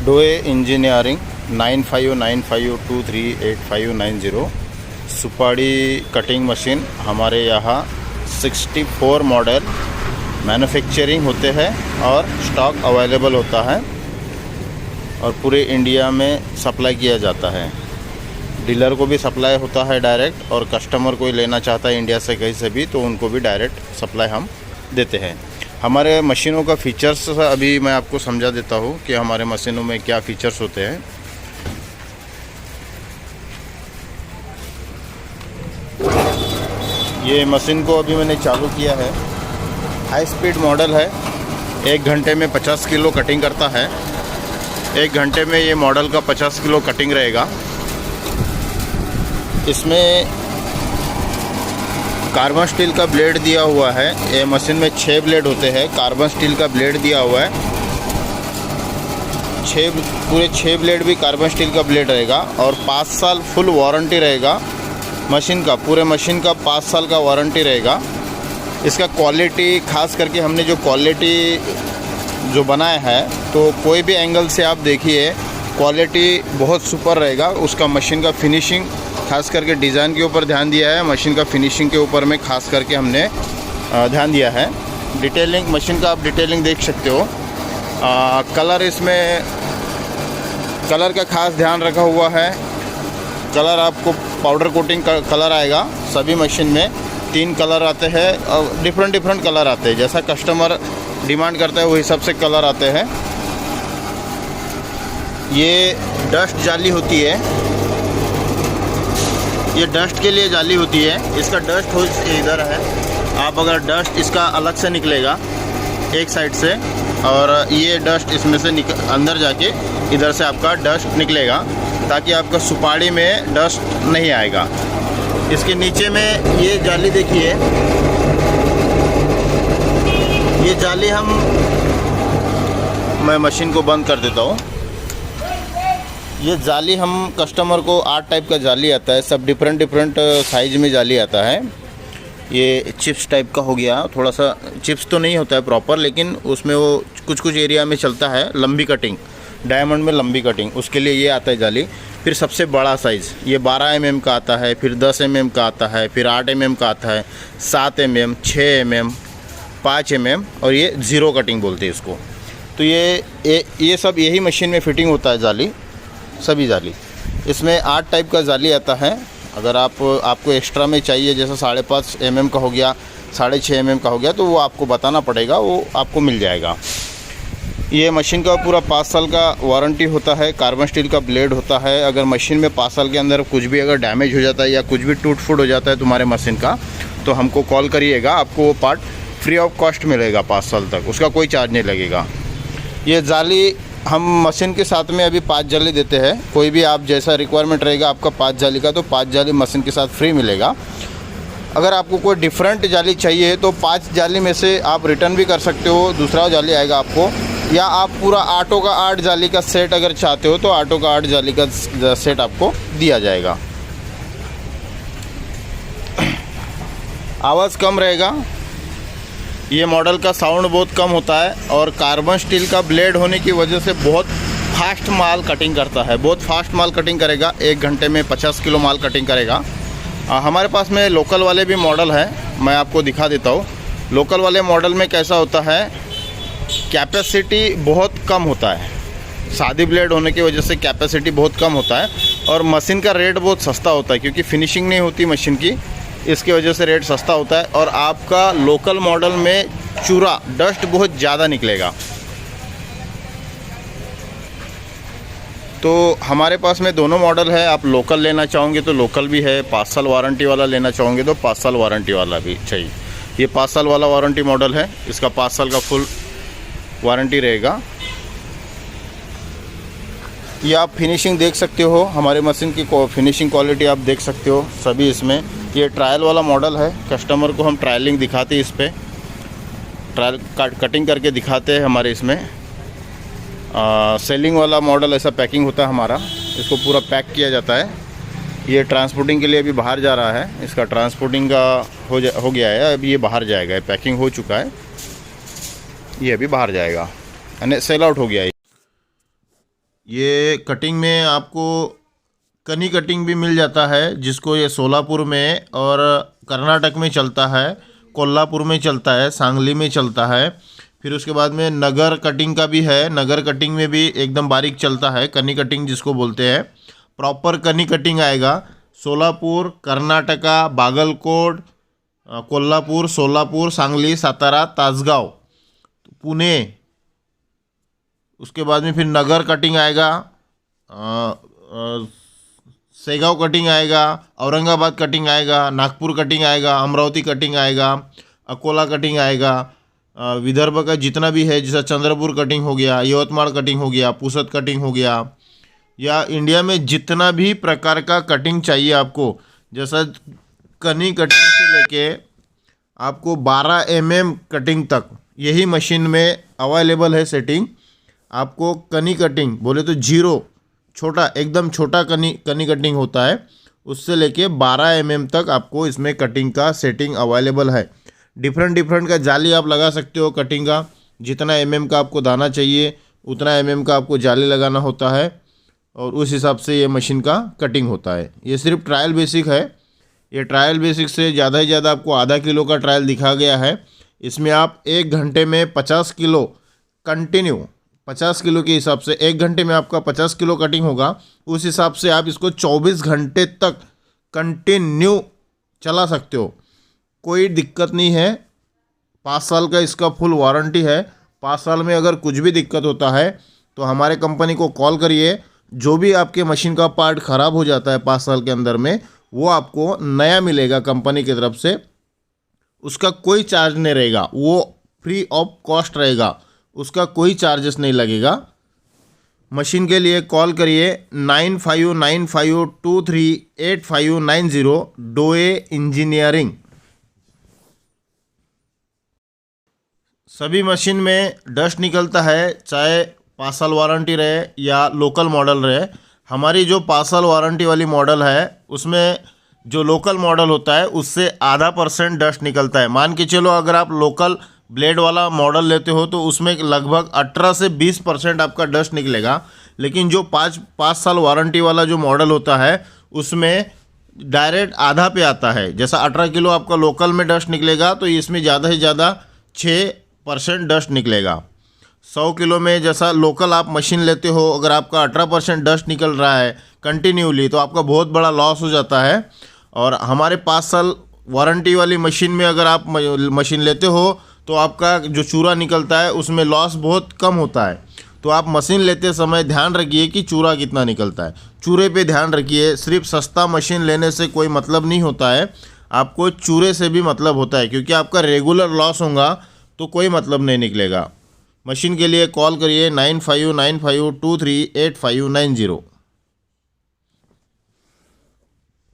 डोए engineering 9595238590 सुपाड़ी cutting machine हमारे यहाँ 64 मॉडल मैन्युफैक्चरिंग होते हैं और स्टॉक अवेलेबल होता है और पूरे इंडिया में सप्लाई किया जाता है। डीलर को भी सप्लाई होता है डायरेक्ट, और कस्टमर कोई लेना चाहता है इंडिया से कहीं से भी तो उनको भी डायरेक्ट सप्लाई हम देते हैं। हमारे मशीनों का फ़ीचर्स अभी मैं आपको समझा देता हूँ कि हमारे मशीनों में क्या फ़ीचर्स होते हैं। ये मशीन को अभी मैंने चालू किया है। हाई स्पीड मॉडल है, 1 घंटे में 50 किलो कटिंग करता है। 1 घंटे में ये मॉडल का 50 किलो कटिंग रहेगा। इसमें कार्बन स्टील का ब्लेड दिया हुआ है। ये मशीन में 6 ब्लेड होते हैं, कार्बन स्टील का ब्लेड दिया हुआ है। पूरे 6 ब्लेड भी कार्बन स्टील का ब्लेड रहेगा और 5 साल फुल वारंटी रहेगा मशीन का। पूरे मशीन का 5 साल का वारंटी रहेगा। इसका क्वालिटी, खास करके हमने जो क्वालिटी जो बनाया है तो कोई भी एंगल से आप देखिए क्वालिटी बहुत सुपर रहेगा। उसका मशीन का फिनिशिंग, खास करके डिज़ाइन के ऊपर ध्यान दिया है, मशीन का फिनिशिंग के ऊपर में खास करके हमने ध्यान दिया है। डिटेलिंग, मशीन का आप डिटेलिंग देख सकते हो। कलर, इसमें कलर का खास ध्यान रखा हुआ है। कलर आपको पाउडर कोटिंग का कलर आएगा। सभी मशीन में 3 कलर आते हैं और डिफरेंट कलर आते हैं। जैसा कस्टमर डिमांड करता है वही हिसाब से कलर आते हैं। ये डस्ट जाली होती है, ये डस्ट के लिए जाली होती है। इसका डस्ट हो इधर है, आप अगर डस्ट इसका अलग से निकलेगा एक साइड से, और ये डस्ट इसमें से अंदर जाके इधर से आपका डस्ट निकलेगा ताकि आपका सुपाड़ी में डस्ट नहीं आएगा। इसके नीचे में ये जाली देखिए, ये जाली मैं मशीन को बंद कर देता हूँ। ये जाली हम कस्टमर को 8 टाइप का जाली आता है, सब डिफरेंट साइज में जाली आता है। ये चिप्स टाइप का हो गया, थोड़ा सा चिप्स तो नहीं होता है प्रॉपर, लेकिन उसमें वो कुछ एरिया में चलता है लंबी कटिंग, डायमंड में लंबी कटिंग, उसके लिए ये आता है जाली। फिर सबसे बड़ा साइज़ ये 12 mm का आता है, फिर 10 mm का आता है, फिर 8 mm का आता है, 7 mm, 6 mm, 5 mm, और ये ज़ीरो कटिंग बोलते हैं इसको। तो ये सब यही मशीन में फिटिंग होता है जाली, सभी जाली। इसमें 8 टाइप का जाली आता है। अगर आपको एक्स्ट्रा में चाहिए, जैसा 5.5 mm का हो गया, 6.5 mm का हो गया, तो वो आपको बताना पड़ेगा, वो आपको मिल जाएगा। ये मशीन का पूरा 5 साल का वारंटी होता है। कार्बन स्टील का ब्लेड होता है। अगर मशीन में 5 साल के अंदर कुछ भी अगर डैमेज हो जाता है या कुछ भी टूट फूट हो जाता है तुम्हारे मशीन का, तो हमको कॉल करिएगा, आपको वो पार्ट फ्री ऑफ कॉस्ट मिलेगा 5 साल तक, उसका कोई चार्ज नहीं लगेगा। ये जाली हम मशीन के साथ में अभी 5 जाली देते हैं। कोई भी आप जैसा रिक्वायरमेंट रहेगा आपका 5 जाली का, तो 5 जाली मशीन के साथ फ्री मिलेगा। अगर आपको कोई डिफरेंट जाली चाहिए तो 5 जाली में से आप रिटर्न भी कर सकते हो, दूसरा जाली आएगा आपको। या आप पूरा 8 का 8 जाली का सेट अगर चाहते हो तो 8 का 8 जाली का सेट आपको दिया जाएगा। आवाज़ कम रहेगा। ये मॉडल का साउंड बहुत कम होता है और कार्बन स्टील का ब्लेड होने की वजह से बहुत फास्ट माल कटिंग करता है, बहुत फास्ट माल कटिंग करेगा। 1 घंटे में 50 किलो माल कटिंग करेगा। हमारे पास में लोकल वाले भी मॉडल है, मैं आपको दिखा देता हूँ। लोकल वाले मॉडल में कैसा होता है, कैपेसिटी बहुत कम होता है। सादी ब्लेड होने की वजह से कैपेसिटी बहुत कम होता है और मशीन का रेट बहुत सस्ता होता है, क्योंकि फिनिशिंग नहीं होती मशीन की, इसकी वजह से रेट सस्ता होता है। और आपका लोकल मॉडल में चूरा, डस्ट बहुत ज़्यादा निकलेगा। तो हमारे पास में दोनों मॉडल है। आप लोकल लेना चाहोगे तो लोकल भी है, 5 साल वारंटी वाला लेना चाहोगे तो 5 साल वारंटी वाला भी चाहिए। ये 5 साल वाला वारंटी मॉडल है, इसका 5 साल का फुल वारंटी रहेगा। ये आप फिनिशिंग देख सकते हो, हमारे मशीन की फिनिशिंग क्वालिटी आप देख सकते हो सभी इसमें। ये ट्रायल वाला मॉडल है, कस्टमर को हम ट्रायलिंग दिखाते हैं, इस पर ट्रायल कटिंग करके दिखाते हैं हमारे इसमें। सेलिंग वाला मॉडल ऐसा पैकिंग होता है हमारा, इसको पूरा पैक किया जाता है। ये ट्रांसपोर्टिंग के लिए अभी बाहर जा रहा है, इसका ट्रांसपोर्टिंग का हो गया है, अभी ये बाहर जाएगा। पैकिंग हो चुका है, ये अभी बाहर जाएगा, यानी सेल आउट हो गया है। ये कटिंग में आपको कनी कटिंग भी मिल जाता है, जिसको ये सोलापुर में और कर्नाटक में चलता है, कोल्हापुर में चलता है, सांगली में चलता है। फिर उसके बाद में नगर कटिंग का भी है, नगर कटिंग में भी एकदम बारीक चलता है, कनी कटिंग जिसको बोलते हैं। प्रॉपर कनी कटिंग आएगा सोलापुर, कर्नाटका, बागलकोट, कोल्हापुर, सोलापुर, सांगली, सातारा, तासगांव, पुणे। उसके बाद में फिर नगर कटिंग आएगा, सेगाव कटिंग आएगा, औरंगाबाद कटिंग आएगा, नागपुर कटिंग आएगा, अमरावती कटिंग आएगा, अकोला कटिंग आएगा। विदर्भ का जितना भी है, जैसा चंद्रपुर कटिंग हो गया, यवतमाल कटिंग हो गया, पुसद कटिंग हो गया, या इंडिया में जितना भी प्रकार का कटिंग चाहिए आपको, जैसा कनी कटिंग से लेके आपको 12 mm कटिंग तक यही मशीन में अवेलेबल है सेटिंग। आपको कनी कटिंग बोले तो जीरो, छोटा, एकदम छोटा कनी कटिंग होता है, उससे लेके 12 mm तक आपको इसमें कटिंग का सेटिंग अवेलेबल है। डिफरेंट का जाली आप लगा सकते हो कटिंग का, जितना mm का आपको दाना चाहिए उतना mm का आपको जाली लगाना होता है, और उस हिसाब से ये मशीन का कटिंग होता है। ये सिर्फ ट्रायल बेसिक है, ये ट्रायल बेसिक से ज़्यादा ही ज़्यादा आपको आधा किलो का ट्रायल दिखा गया है। इसमें आप 1 घंटे में 50 किलो कंटिन्यू, 50 किलो के हिसाब से 1 घंटे में आपका 50 किलो कटिंग होगा। उस हिसाब से आप इसको 24 घंटे तक कंटिन्यू चला सकते हो, कोई दिक्कत नहीं है। 5 साल का इसका फुल वारंटी है। 5 साल में अगर कुछ भी दिक्कत होता है तो हमारे कंपनी को कॉल करिए। जो भी आपके मशीन का पार्ट ख़राब हो जाता है 5 साल के अंदर में, वो आपको नया मिलेगा कंपनी की तरफ से, उसका कोई चार्ज नहीं रहेगा, वो फ्री ऑफ कॉस्ट रहेगा, उसका कोई चार्जेस नहीं लगेगा। मशीन के लिए कॉल करिए 9595238590, डोए इंजीनियरिंग। सभी मशीन में डस्ट निकलता है, चाहे 5 साल वारंटी रहे या लोकल मॉडल रहे। हमारी जो 5 साल वारंटी वाली मॉडल है, उसमें जो लोकल मॉडल होता है उससे आधा % डस्ट निकलता है। मान के चलो अगर आप लोकल ब्लेड वाला मॉडल लेते हो तो उसमें लगभग 18 से 20% आपका डस्ट निकलेगा। लेकिन जो 5 साल वारंटी वाला जो मॉडल होता है उसमें डायरेक्ट आधा पे आता है। जैसा 18 किलो आपका लोकल में डस्ट निकलेगा तो इसमें ज़्यादा से ज़्यादा 6% डस्ट निकलेगा। 100 किलो में जैसा लोकल आप मशीन लेते हो, अगर आपका 18% डस्ट निकल रहा है कंटिन्यूली तो आपका बहुत बड़ा लॉस हो जाता है। और हमारे 5 साल वारंटी वाली मशीन में अगर आप मशीन लेते हो तो आपका जो चूरा निकलता है उसमें लॉस बहुत कम होता है। तो आप मशीन लेते समय ध्यान रखिए कि चूरा कितना निकलता है, चूरे पे ध्यान रखिए। सिर्फ सस्ता मशीन लेने से कोई मतलब नहीं होता है, आपको चूरे से भी मतलब होता है, क्योंकि आपका रेगुलर लॉस होगा तो कोई मतलब नहीं निकलेगा। मशीन के लिए कॉल करिए 9595238590।